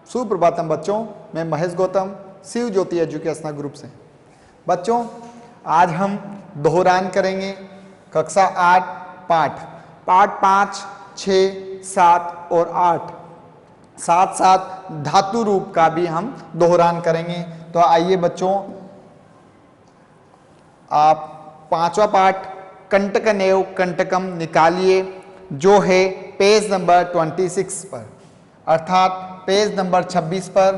सुप्रभातम बच्चों, मैं महेश गौतम शिव ज्योति educational group से। बच्चों, आज हम दोहरान करेंगे कक्षा 8 पाठ 5, 6, 7 और 8। साथ साथ धातु रूप का भी हम दोहरान करेंगे। तो आइए बच्चों, आप 5वां पाठ कंटकनेव कंटकम निकालिए, जो है पेज नंबर 26 पर, अर्थात पेज नंबर 26 पर।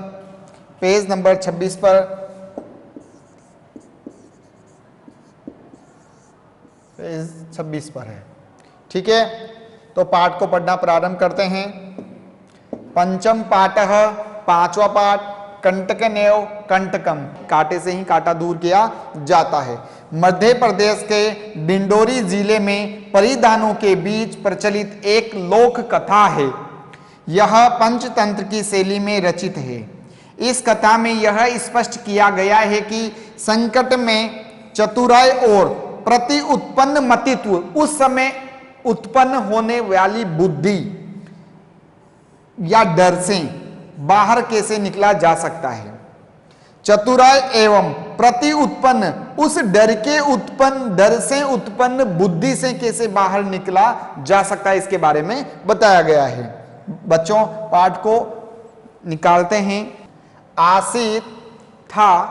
पेज नंबर 26 पर पेज 26 पर है। ठीक है, तो पाठ को पढ़ना प्रारंभ करते हैं। पंचम पाठः, 5वां पाठ कंटकनेव कंटकम, कांटे से ही कांटा दूर किया जाता है। मध्य प्रदेश के डिंडोरी जिले में परिधानों के बीच प्रचलित एक लोक कथा है। यह पंचतंत्र की शैली में रचित है। इस कथा में यह स्पष्ट किया गया है कि संकट में चतुराई और प्रति उत्पन्न मतित्व, उस समय उत्पन्न होने वाली बुद्धि या डर से बाहर कैसे निकला जा सकता है। चतुराई एवं प्रति उत्पन्न, उस डर से उत्पन्न बुद्धि से कैसे बाहर निकला जा सकता है, इसके बारे में बताया गया है। बच्चों, पाठ को निकालते हैं। आसीत था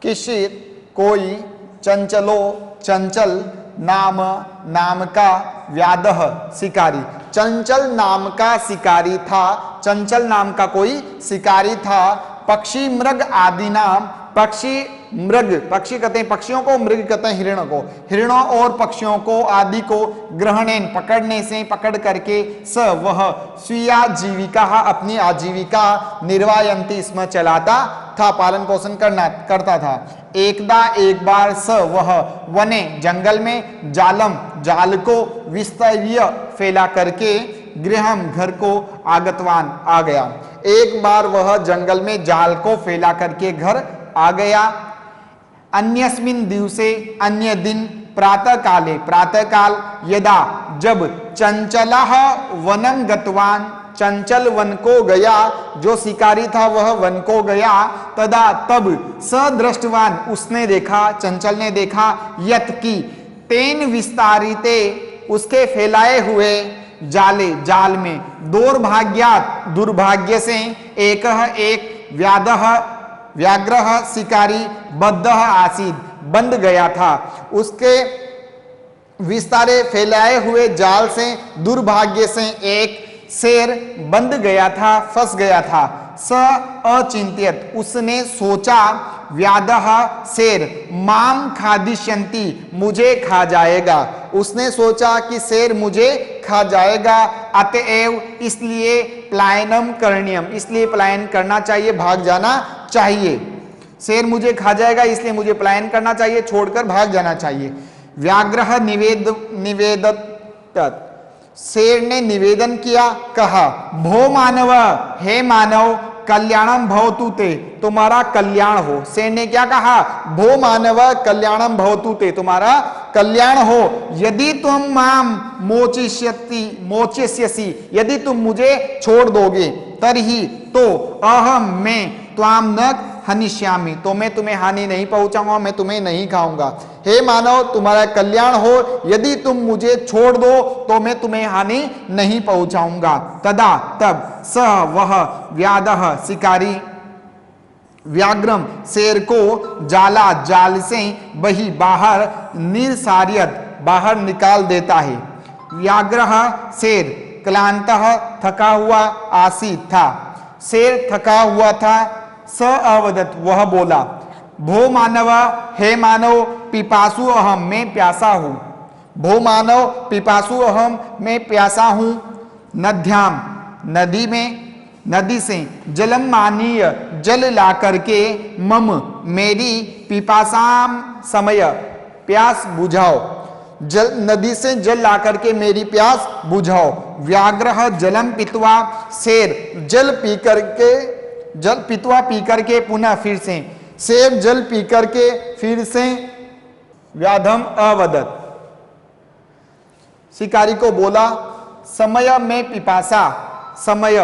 किशित कोई चंचलो चंचल नाम का व्यादह शिकारी। चंचल नाम का शिकारी था, चंचल नाम का कोई शिकारी था। पक्षी मृग आदि नाम, पक्षी मृग, पक्षी कहते हैं पक्षियों को, मृग कहते हैं हिरणों को, हिरणों और पक्षियों को आदि को ग्रहणेन पकड़ने से, पकड़ करके स वह स्वीया जीविका, अपनी आजीविका निर्वायंती स्म, चलाता था, पालन पोषण करता था। एकदा एक बार स वह वने जंगल में जालम, जाल को विस्तर्य फैला करके गृहम, घर को आगतवान आ गया। एक बार वह जंगल में जाल को फैला करके घर आ गया। अन्यस्मिन दिवसे, अन्य दिन, प्रातः काले, प्रातः काल, यदा जब, चंचलः वनम गतवान, चंचल वन को गया, जो शिकारी था वह वन को गया। तदा तब, सदृष्टवान, उसने देखा, चंचल ने देखा, यत की, तेन विस्तारिते, उसके फैलाए हुए जाले, जाल में, दौर्भाग्यात, दुर्भाग्य से, एक व्याधः, व्याघ्रः शिकारी, बद्धः आसीद, बंध गया था। उसके विस्तारे फैलाए हुए जाल से, दुर्भाग्य से एक शेर बंध गया था, फंस गया था। स अचिंत्यत, उसने सोचा, व्याधः शेर, माम खादिष्यन्ति, मुझे खा जाएगा। उसने सोचा कि शेर मुझे खा जाएगा। अतएव, इसलिए पलायनम करणीयम, इसलिए पलायन करना चाहिए, भाग जाना चाहिए। शेर मुझे खा जाएगा, इसलिए मुझे पलायन करना चाहिए, छोड़कर भाग जाना चाहिए। व्याघ्रः निवेदत, शेर ने निवेदन किया, कहा, भो मानव, हे मानव, कल्याणम भवतु ते, तुम्हारा कल्याण हो। शेर ने क्या कहा? भो मानव कल्याणम भवतु ते, तुम्हारा कल्याण हो। यदि तुम माम मोचिष्यसि, यदि तुम मुझे छोड़ दोगे, तरही, तो, अहम, मैं, त्वाम न हनिष्यामि, तो मैं तुम्हें हानि नहीं पहुंचाऊंगा, मैं तुम्हें नहीं खाऊंगा। हे मानव, तुम्हारा कल्याण हो, यदि तुम मुझे छोड़ दो तो मैं तुम्हें हानि नहीं पहुंचाऊंगा। तदा तब, स वह, व्याधः शिकारी, व्याघ्रम शेर को, जाला जाल से, वही बाहर, निर्सार्यत बाहर निकाल देता है। व्याघ्रः शेर, क्लांतः थका हुआ, आसीत था, शेर थका हुआ था। स अवदत, वह बोला, भो मानव, हे मानव, पिपासु अहम, मैं प्यासा हूं। भो मानव, पिपासु अहम, मैं प्यासा हूं। नद्याम, नदी में, नदी से, जलम मानीय, जल ला करके, मम, मेरी, पिपासाम समय, प्यास बुझाओ। जल, नदी से जल ला करके मेरी प्यास बुझाओ। व्याघ्रः जलम पीत्वा, शेर जल पी करके, जल पीतवा पी करके, पुनः फिर से, शेर जल पी करके फिर से, व्याधम अवदत, शिकारी को बोला, समय में पिपासा, समय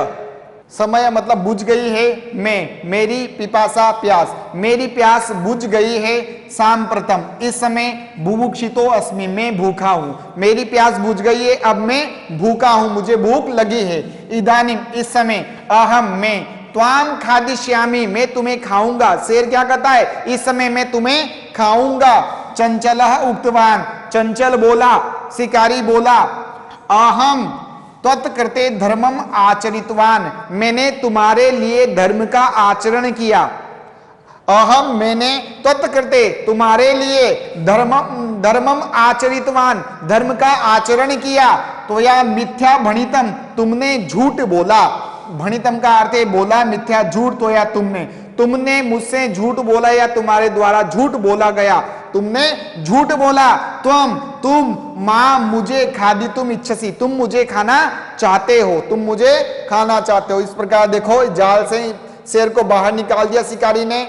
समय मतलब बुझ गई है, मैं, मेरी पिपासा प्यास, मेरी प्यास बुझ गई है। सांप्रतम इस समय, बुभुक्षितो अस्मि मैं भूखा हूं, मेरी प्यास बुझ गई है, अब मैं भूखा हूं, मुझे भूख लगी है। इदानीम इस समय, अहम मैं, त्वाम खादिष्यामि मैं तुम्हें खाऊंगा। शेर क्या कहता है, इस समय मैं तुम्हें खाऊंगा। चंचलः उक्तवान, चंचल बोला, शिकारी बोला, अहम त्वत्कृते धर्मम आचरितवान मैंने तुम्हारे लिए धर्म का आचरण किया। अहम मैंने त्वत्कृते तुम्हारे लिए धर्मम आचरितवान धर्म का आचरण किया। तो या मिथ्या भणितम तुमने झूठ बोला, भणितम का अर्थ है बोला, मिथ्या झूठ, तो या तुमने मुझसे झूठ बोला या तुम्हारे द्वारा झूठ बोला गया, तुमने झूठ बोला। तुम मां मुझे खादी तुम इच्छसी तुम मुझे खाना चाहते हो, तुम मुझे खाना चाहते हो। इस प्रकार देखो जाल से शेर को बाहर निकाल दिया शिकारी ने,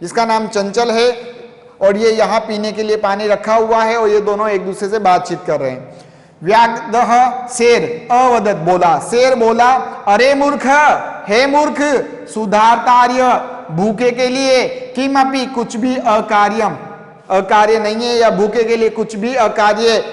जिसका नाम चंचल है, और ये यहाँ पीने के लिए पानी रखा हुआ है और ये दोनों एक दूसरे से बातचीत कर रहे हैं। व्याघ्रः शेर अवदत बोला, शेर बोला, अरे मूर्ख, हे मूर्ख, सुधारतार्य भूखे के लिए, किमपि कुछ भी अकार्यम, अकार्य नहीं है, या भूखे के लिए कुछ भी अकार्य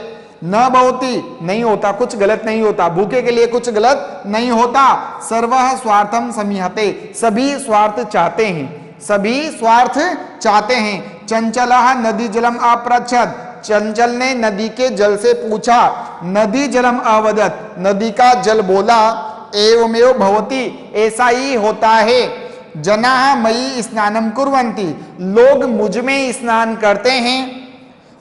न भवति नहीं होता, कुछ गलत नहीं होता, भूखे के लिए कुछ गलत नहीं होता। सर्वः स्वार्थम समीहते सभी स्वार्थ चाहते हैं, सभी स्वार्थ चाहते हैं। चंचलः नदी जलम अपृच्छत चंचल ने नदी के जल से पूछा, नदी जलम अवदत नदी का जल बोला, एवमेव भवति ऐसा ही होता है। जनाः मयि स्नानम कुर्वन्ति लोग मुझ में स्नान करते हैं।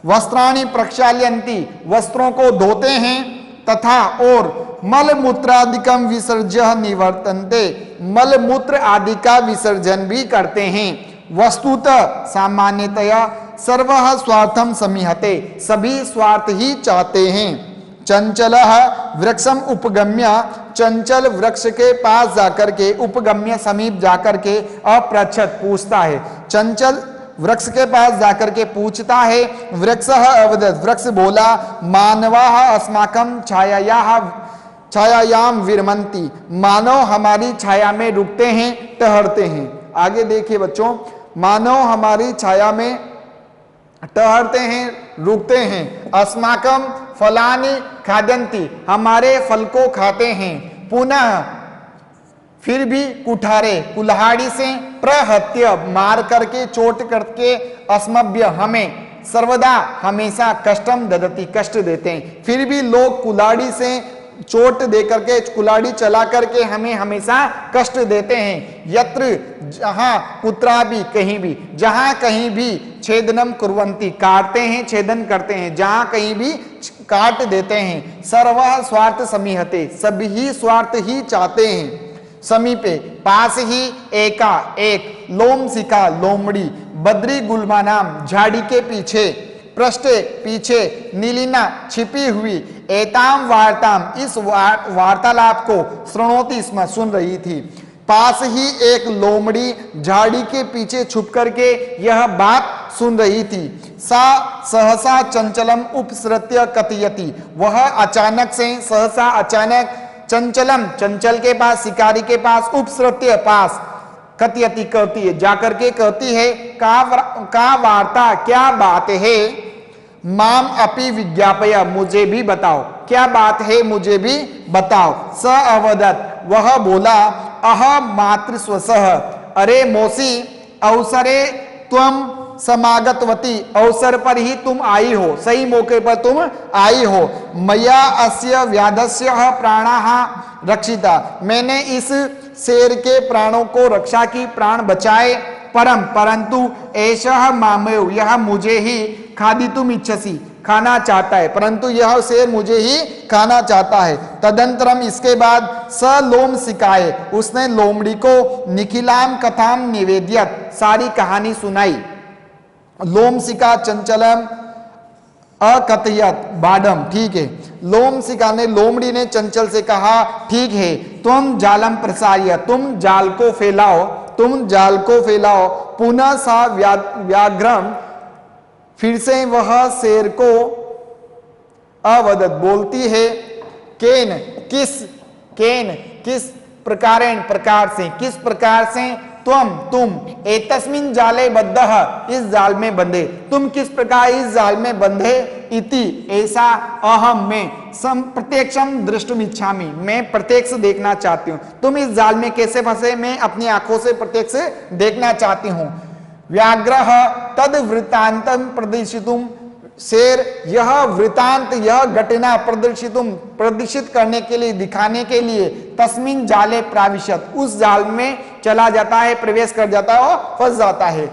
वस्त्राणि प्रक्षाल्यन्ति वस्त्रों को धोते हैं। तथा और मल मूत्रादिकम विसर्ज्य निवर्तन्ते मल मूत्र आदि का विसर्जन भी करते हैं। वस्तुतः सामान्यतया सर्वः स्वार्थम समीहते सभी स्वार्थ ही चाहते हैं। चंचलः वृक्षम उपगम्य चंचल वृक्ष के पास जाकर के, उपगम्य समीप जाकर के, अपृच्छत पूछता है, चंचल वृक्ष के पास जाकर के पूछता है। वृक्षः अवदत् वृक्ष बोला, मानवाः अस्माकं छायायाम विरमन्ति मानव हमारी छाया में रुकते हैं, टहरते हैं। आगे देखिए बच्चों, मानव हमारी छाया में टहरते हैं, रुकते हैं। अस्माकम फलानि खाद्यन्ति हमारे फल को खाते हैं। पुनः फिर भी कुठारे कुल्हाड़ी से, प्रहत्य मार करके, चोट करके, अस्मभ्य हमें, सर्वदा हमेशा, कष्टम ददति कष्ट देते हैं। फिर भी लोग कुल्हाड़ी से चोट दे करके, कुल्हाड़ी चला करके हमें हमेशा कष्ट देते हैं। यत्र जहां कुत्रा भी कहीं भी, जहां कहीं भी, छेदनम कुर्वन्ति काटते हैं, छेदन करते हैं, जहां कहीं भी काट देते हैं। सर्वः स्वार्थ समीहते सभी स्वार्थ ही चाहते हैं। समीपे पास ही, एका एक, लोमशिखा लोमड़ी, बद्री गुल्मा नाम झाड़ी के पीछे, पृष्ठे पीछे, नीलिना छिपी हुई, एताम वार्ताम इस वार्तालाप को श्रृणोति स्म सुन रही थी। पास ही एक लोमड़ी झाड़ी के पीछे छुप करके यह बात सुन रही थी। सा सहसा चंचलम उपसृत्य कथयति वह अचानक से, सहसा अचानक, चंचलम चंचल के पास, शिकारी के पास, उपसृत्य पास, कथयति कहती है, जाकर के कहती है, का वार्ता क्या बात है, माम अपि विज्ञापय मुझे भी बताओ, क्या बात है मुझे भी बताओ। स अवदत् वह बोला, अह मातृस्वसः अरे मौसी, अवसरे त्वम समागतवती अवसर पर ही तुम आई हो, सही मौके पर तुम आई हो। मया अस्य व्याधस्य प्राणाः रक्षिता मैंने इस शेर के प्राणों को रक्षा की, प्राण बचाए। परंतु ऐशः मामेव यह मुझे ही खादितुम इच्छसि खाना चाहता है, परंतु यह शेर मुझे ही खाना चाहता है। तदंतरम इसके बाद स लोम सिकाए उसने लोमड़ी को निखिलाम कथाम निवेद्यत सारी कहानी सुनाई। लोमशिका चंचलम अकथयत बाडम, ठीक है। लोमशिका ने, लोमड़ी ने चंचल से कहा, ठीक है, तुम जालम प्रसार्य तुम जाल को फैलाओ, तुम जाल को फैलाओ। पुनः सा व्याघ्रम फिर से वह शेर को अवदत बोलती है, केन किस प्रकारेण प्रकार से, किस प्रकार से, तुम एतस्मिन् जाले बद्धः इस जाल में बंधे, तुम किस प्रकार इस जाल में बंधे, इति ऐसा, अहम मैं, सम प्रत्यक्षम दृष्टुमिच्छामि मैं प्रत्यक्ष देखना चाहती हूँ। तुम इस जाल में कैसे फंसे, मैं अपनी आंखों से प्रत्यक्ष देखना चाहती हूँ। व्याघ्रः तद वृत्तांतम प्रदर्शितुम, शेर यह वृतांत, यह घटना प्रदर्शित करने के लिए, दिखाने के लिए, तस्मिन जाले प्राविशत उस जाल में चला जाता है, प्रवेश कर जाता है और फंस जाता है।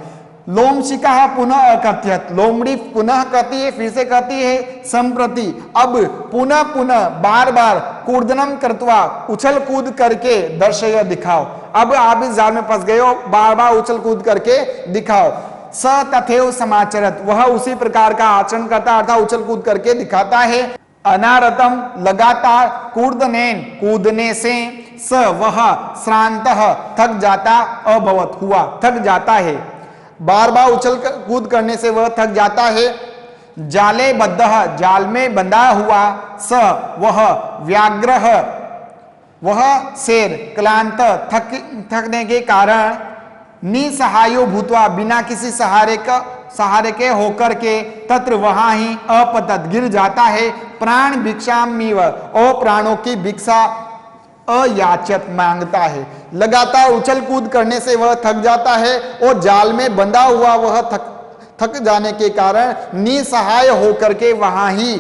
लोमशिका पुनः अकथ्यत, लोमड़ी पुनः कहती है, फिर से कहती है, संप्रति अब पुनः पुनः बार बार, कूर्दनम कृत्वा उछल कूद करके, दर्शय दिखाओ, अब आप इस जाल में फंस गए हो, बार बार उछल कूद करके दिखाओ। स तथैव समाचरत, वह उसी प्रकार का आचरण करता अर्थात उछल कूद करके दिखाता है। अनारतम लगातार, कूर्दनेन कूदने से, स वह श्रांतः थक जाता, अभवत हुआ थक जाता है, बार बार उछल कूद करने से वह थक जाता है। जाले बद्धः जाल में बंधा हुआ, स वह व्याघ्रः वह शेर, क्लांत थकने के कारण, निसहायो भूतवा बिना किसी सहारे के होकर के, तत्र वहां ही अपतत गिर जाता है, प्राण भिक्षामीव और प्राणों की भिक्षा अयाचत मांगता है। लगातार उछल कूद करने से वह थक जाता है और जाल में बंधा हुआ वह थक जाने के कारण निसहाय होकर के वहां ही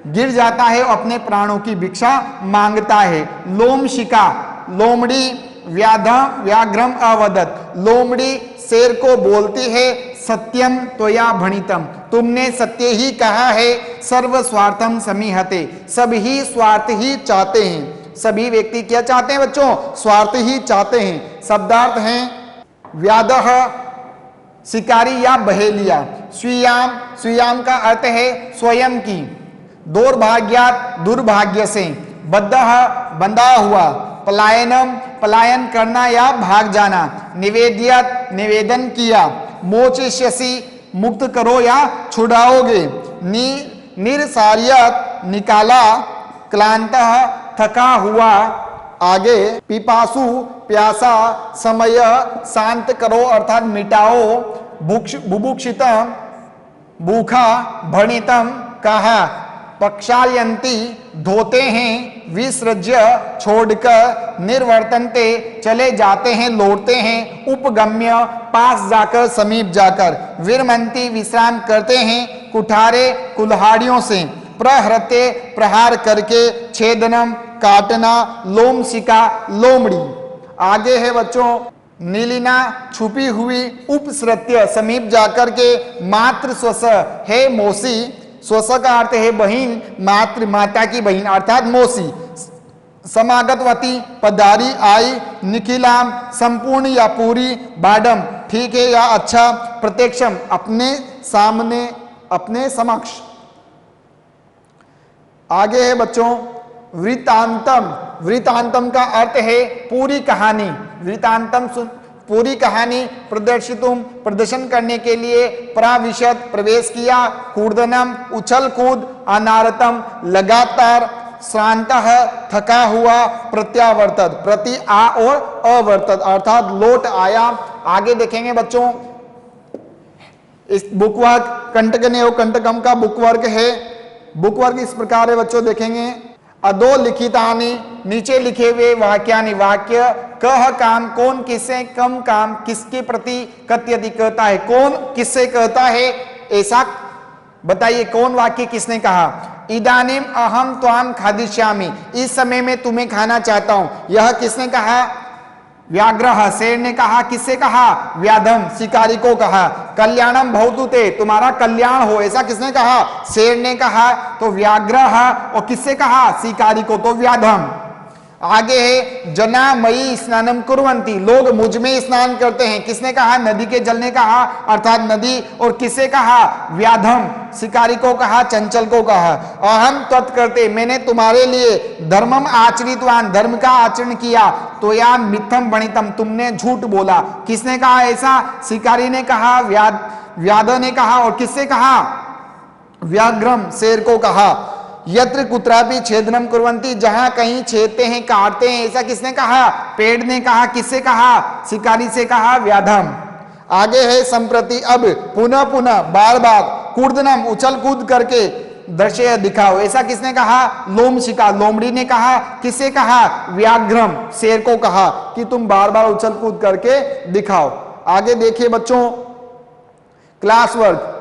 गिर जाता है, अपने प्राणों की भिक्षा मांगता है। लोमशिका लोमड़ी व्याघ्रम अवदत, लोमड़ी शेर को बोलती है, सत्यम त्वया भणितम तुमने सत्य ही कहा है, सर्व स्वार्थम समीहते सब ही स्वार्थ ही चाहते हैं। सभी व्यक्ति क्या चाहते हैं बच्चों, स्वार्थ ही चाहते हैं। शब्दार्थ हैं व्यादह शिकारी या बहेलिया, स्वीयाम का अर्थ है स्वयं की, दौर्भाग्यात दुर्भाग्य से, बद्धः बंधा हुआ, पलायन करना या भाग जाना, निवेद्यत निवेदन किया, मोचिष्यसि मुक्त करो या छुड़ाओगे, निरसार्यत निकाला, क्लांतः थका हुआ, आगे पिपासु प्यासा, समय शांत करो अर्थात मिटाओ, बुभुक्षितम भूखा, भणितम कहा, पक्षालयंती धोते हैं, विसृज्य छोड़कर, निर्वर्तनते चले जाते हैं लौटते हैं, उपगम्य पास जाकर समीप जाकर, विरमंती विश्राम करते हैं, कुठारे कुल्हाड़ियों से, प्रहरते प्रहार करके, छेदनम काटना, लोमशिका लोमड़ी। आगे है बच्चों नीलिना छुपी हुई, उपसृत्य समीप जाकर के, मातृ स्वस है मौसी, स्वस का अर्थ है बहिन, मातृ माता की बहिन अर्थात मौसी, समागतवती पधारी आई, निखिलाम संपूर्ण या पूरी, बाडम ठीक है या अच्छा, प्रत्यक्षम अपने सामने अपने समक्ष। आगे है बच्चों वृतांतम, वृतांतम का अर्थ है पूरी कहानी, वृतांतम पूरी कहानी, प्रदर्शितुम प्रदर्शन करने के लिए, प्राविशत प्रवेश किया, कूर्दनम उछल कूद, अनारतम लगातार, श्रांतः थका हुआ, प्रत्यावर्तत प्रति आ और अवर्तत अर्थात लौट आया। आगे देखेंगे बच्चों इस बुकवर्क कंटकने और कंटकम का बुकवर्क है। बुकवर्क इस प्रकार है बच्चों, देखेंगे अधो लिखितानि नीचे लिखे हुए वाक्यानि, वाक्य कह काम कौन किससे, कम काम किसके प्रति, कथयति कहता है, कौन किससे कहता है, ऐसा बताइए कौन वाक्य किसने कहा। इदानीम अहम त्वाम खादिष्यामि इस समय में तुम्हें खाना चाहता हूं, यह किसने कहा, व्याघ्रः शेर ने कहा, किससे कहा, व्याधम शिकारी को कहा, कल्याणम भवतु ते तुम्हारा कल्याण हो, ऐसा किसने कहा, शेर ने कहा, तो व्याघ्रः, और किससे कहा, शिकारी को, तो व्याधम। आगे है जना मई स्नानम कुर्वन्ति लोग मुझ में स्नान करते हैं, किसने कहा, नदी के जल ने कहा अर्थात नदी, और किससे कहा, व्याधम शिकारी को कहा, चंचल को कहा। अहम तत्कर्ते मैंने तुम्हारे लिए, धर्मम आचरितवान धर्म का आचरण किया, तो या मिथम बणितम तुमने झूठ बोला, किसने कहा ऐसा, शिकारी ने कहा, व्याध ने कहा, और किससे कहा, व्याघ्रम शेर को कहा। यत्र कुत्रापि छेदनम कुर्वन्ति, जहां कहीं छेदते हैं, काटते हैं। ऐसा किसने कहा? पेड़ ने कहा। किससे कहा? शिकारी से कहा, व्याधम। आगे है संप्रति, अब, पुनः पुनः, बार बार, कूर्दनम, उछल कूद करके, दृश्य दिखाओ। ऐसा किसने कहा? लोमशिका, लोमड़ी ने कहा। किससे कहा? व्याघ्रम, शेर को कहा कि तुम बार बार उछल कूद करके दिखाओ। आगे देखिए बच्चों, क्लास वर्क।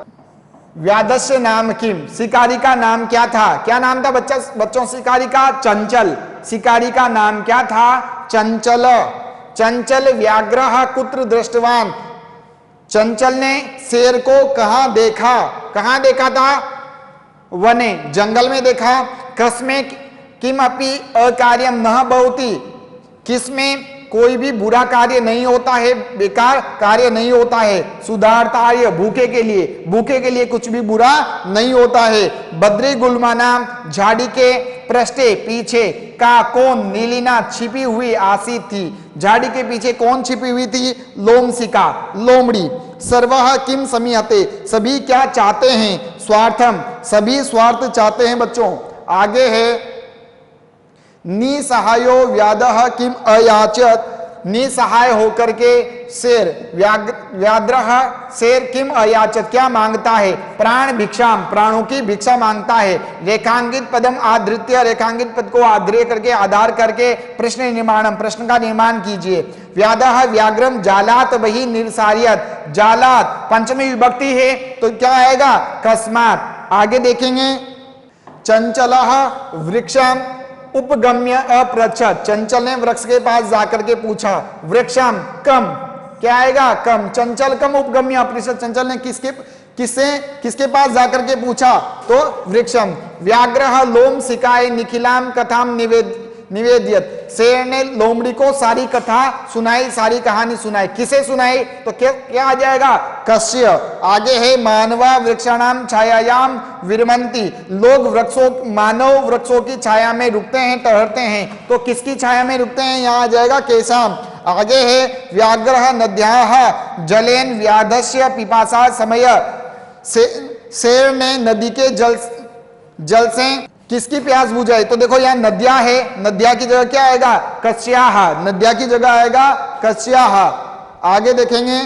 व्याधस्य नाम किम, शिकारी का नाम क्या था? क्या नाम था बच्चों शिकारी का? चंचल। शिकारी का नाम क्या था? चंचल। चंचल व्याघ्रः कुत्र दृष्टवान, चंचल ने शेर को कहां देखा? कहां देखा था? वने, जंगल में देखा। कस्मे किमपि अकार्यम न भवति, किसमें कोई भी बुरा कार्य नहीं होता है, बेकार कार्य नहीं होता है। सुधारतार्य, भूखे के लिए कुछ भी बुरा नहीं होता है। बद्री गुलमानाम, झाड़ी के पृष्ठे, पीछे, का कौन, नीलिना, छिपी हुई आसी थी। झाड़ी के पीछे कौन छिपी हुई थी? लोमशिका, लोमड़ी। सर्वः किम समीहते, सभी क्या चाहते हैं? स्वार्थम, सभी स्वार्थ चाहते हैं बच्चों। आगे है निसहायो व्याधः किम अयाचत, निसहाय होकर के शेर, व्याघ्रः, शेर, किम अयाचत, क्या मांगता है? प्राण भिक्षाम, प्राणों की भिक्षा मांगता है। रेखांकित पदम आधृत्य, रेखांकित पद को आधेय करके, आधार करके, प्रश्न निर्माणम, प्रश्न का निर्माण कीजिए। व्याधः व्याघ्रम जालात वही निर्सार्यत, जालात पंचमी विभक्ति है तो क्या आएगा? कस्मात। आगे देखेंगे, चंचलः वृक्षम उपगम्य अपृच्छत, चंचल ने वृक्ष के पास जाकर के पूछा। वृक्षम, कम, क्या आएगा? कम। चंचल कम उपगम्य अपृच्छत, चंचल ने किसके पास जाकर के पूछा? तो वृक्षम। व्याघ्रः लोमशिकाय निखिलाम कथाम निवेद्यत, शेर ने लोमड़ी को सारी कथा सुनाई, सारी कहानी सुनाई। किसे सुनाई? तो क्या आ जाएगा? कस्य। आगे है मानवा वृक्षाणाम छायायाम विरमंती, लोग मानव वृक्षों की छाया में रुकते हैं, ठहरते हैं। तो किसकी छाया में रुकते हैं? यहाँ आ जाएगा केशाम। आगे है व्याघ्रः नद्याः जलेन व्याधस्य पिपासा समय, शेर ने नदी के जल से किसकी प्यास बुझाई? तो देखो यहाँ नदियां है, नदिया की जगह क्या आएगा? कस्याः, नदिया की जगह आएगा कस्याः। आगे देखेंगे